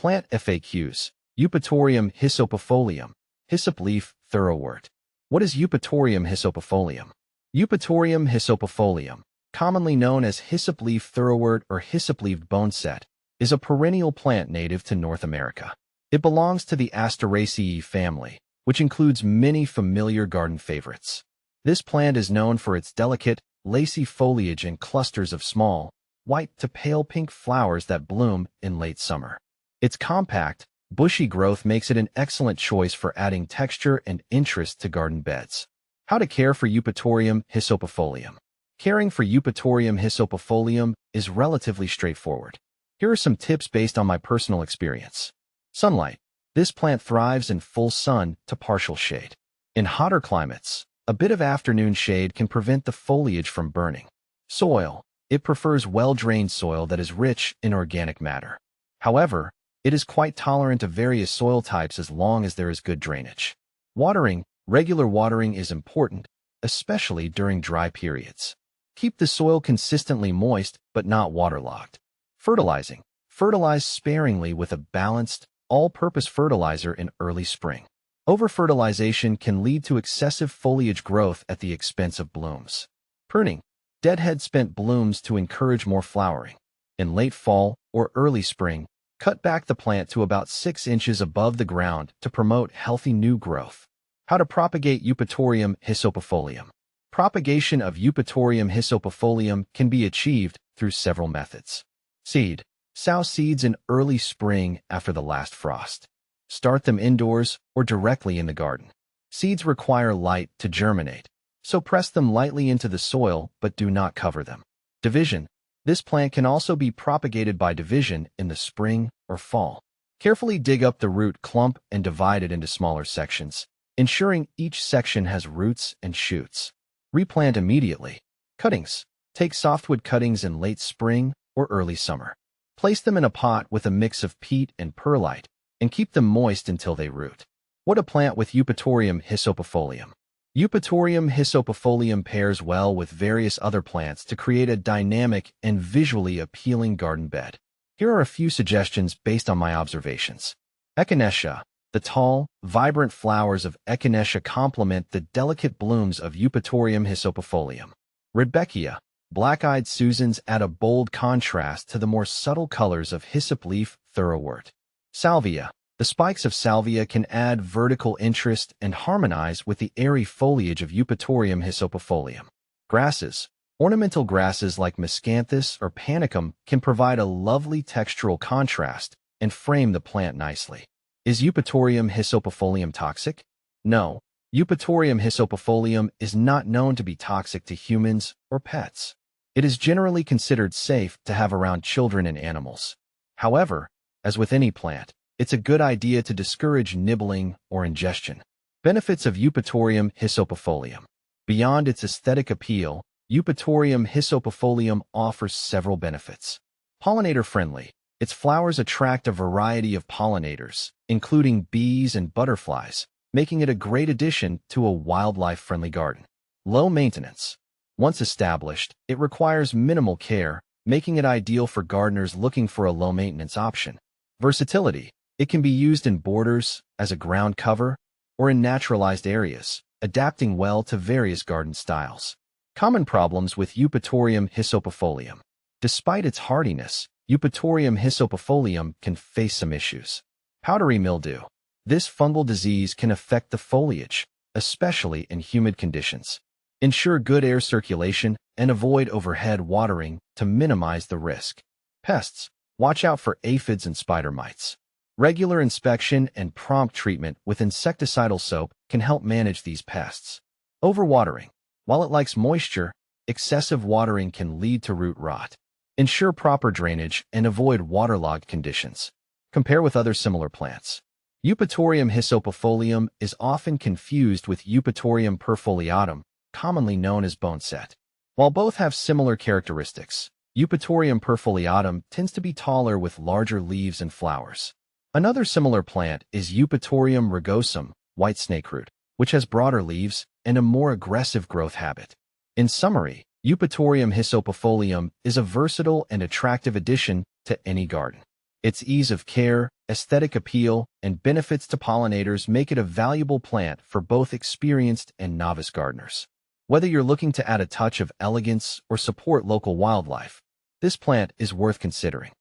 Plant FAQs. Eupatorium hyssopifolium. Hyssop leaf thoroughwort. What is Eupatorium hyssopifolium? Eupatorium hyssopifolium, commonly known as hyssop leaf thoroughwort or hyssop-leaved boneset, is a perennial plant native to North America. It belongs to the Asteraceae family, which includes many familiar garden favorites. This plant is known for its delicate, lacy foliage and clusters of small, white to pale pink flowers that bloom in late summer. Its compact, bushy growth makes it an excellent choice for adding texture and interest to garden beds. How to care for Eupatorium hyssopifolium. Caring for Eupatorium hyssopifolium is relatively straightforward. Here are some tips based on my personal experience. Sunlight. This plant thrives in full sun to partial shade. In hotter climates, a bit of afternoon shade can prevent the foliage from burning. Soil. It prefers well-drained soil that is rich in organic matter. However, it is quite tolerant of various soil types as long as there is good drainage. Watering. Regular watering is important, especially during dry periods. Keep the soil consistently moist but not waterlogged. Fertilizing. Fertilize sparingly with a balanced, all-purpose fertilizer in early spring. Over-fertilization can lead to excessive foliage growth at the expense of blooms. Pruning. Deadhead spent blooms to encourage more flowering. In late fall or early spring, cut back the plant to about 6 inches above the ground to promote healthy new growth. How to propagate Eupatorium hyssopifolium. Propagation of Eupatorium hyssopifolium can be achieved through several methods. Seed. Sow seeds in early spring after the last frost. Start them indoors or directly in the garden. Seeds require light to germinate, so press them lightly into the soil but do not cover them. Division. This plant can also be propagated by division in the spring or fall. Carefully dig up the root clump and divide it into smaller sections, ensuring each section has roots and shoots. Replant immediately. Cuttings. Take softwood cuttings in late spring or early summer. Place them in a pot with a mix of peat and perlite and keep them moist until they root. What to plant with Eupatorium hyssopifolium. Eupatorium hyssopifolium pairs well with various other plants to create a dynamic and visually appealing garden bed. Here are a few suggestions based on my observations. Echinacea. The tall, vibrant flowers of Echinacea complement the delicate blooms of Eupatorium hyssopifolium. Rudbeckia. Black-eyed Susans add a bold contrast to the more subtle colors of hyssop leaf thoroughwort. Salvia. The spikes of salvia can add vertical interest and harmonize with the airy foliage of Eupatorium hyssopifolium. Grasses. Ornamental grasses like Miscanthus or Panicum can provide a lovely textural contrast and frame the plant nicely. Is Eupatorium hyssopifolium toxic? No, Eupatorium hyssopifolium is not known to be toxic to humans or pets. It is generally considered safe to have around children and animals. However, as with any plant, it's a good idea to discourage nibbling or ingestion. Benefits of Eupatorium hyssopifolium. Beyond its aesthetic appeal, Eupatorium hyssopifolium offers several benefits. Pollinator-friendly. Its flowers attract a variety of pollinators, including bees and butterflies, making it a great addition to a wildlife-friendly garden. Low maintenance. Once established, it requires minimal care, making it ideal for gardeners looking for a low-maintenance option. Versatility. It can be used in borders, as a ground cover, or in naturalized areas, adapting well to various garden styles. Common problems with Eupatorium hyssopifolium. Despite its hardiness, Eupatorium hyssopifolium can face some issues. Powdery mildew. This fungal disease can affect the foliage, especially in humid conditions. Ensure good air circulation and avoid overhead watering to minimize the risk. Pests. Watch out for aphids and spider mites. Regular inspection and prompt treatment with insecticidal soap can help manage these pests. Overwatering. While it likes moisture, excessive watering can lead to root rot. Ensure proper drainage and avoid waterlogged conditions. Compare with other similar plants. Eupatorium hyssopifolium is often confused with Eupatorium perfoliatum, commonly known as boneset. While both have similar characteristics, Eupatorium perfoliatum tends to be taller with larger leaves and flowers. Another similar plant is Eupatorium rugosum, white snakeroot, which has broader leaves and a more aggressive growth habit. In summary, Eupatorium hyssopifolium is a versatile and attractive addition to any garden. Its ease of care, aesthetic appeal, and benefits to pollinators make it a valuable plant for both experienced and novice gardeners. Whether you're looking to add a touch of elegance or support local wildlife, this plant is worth considering.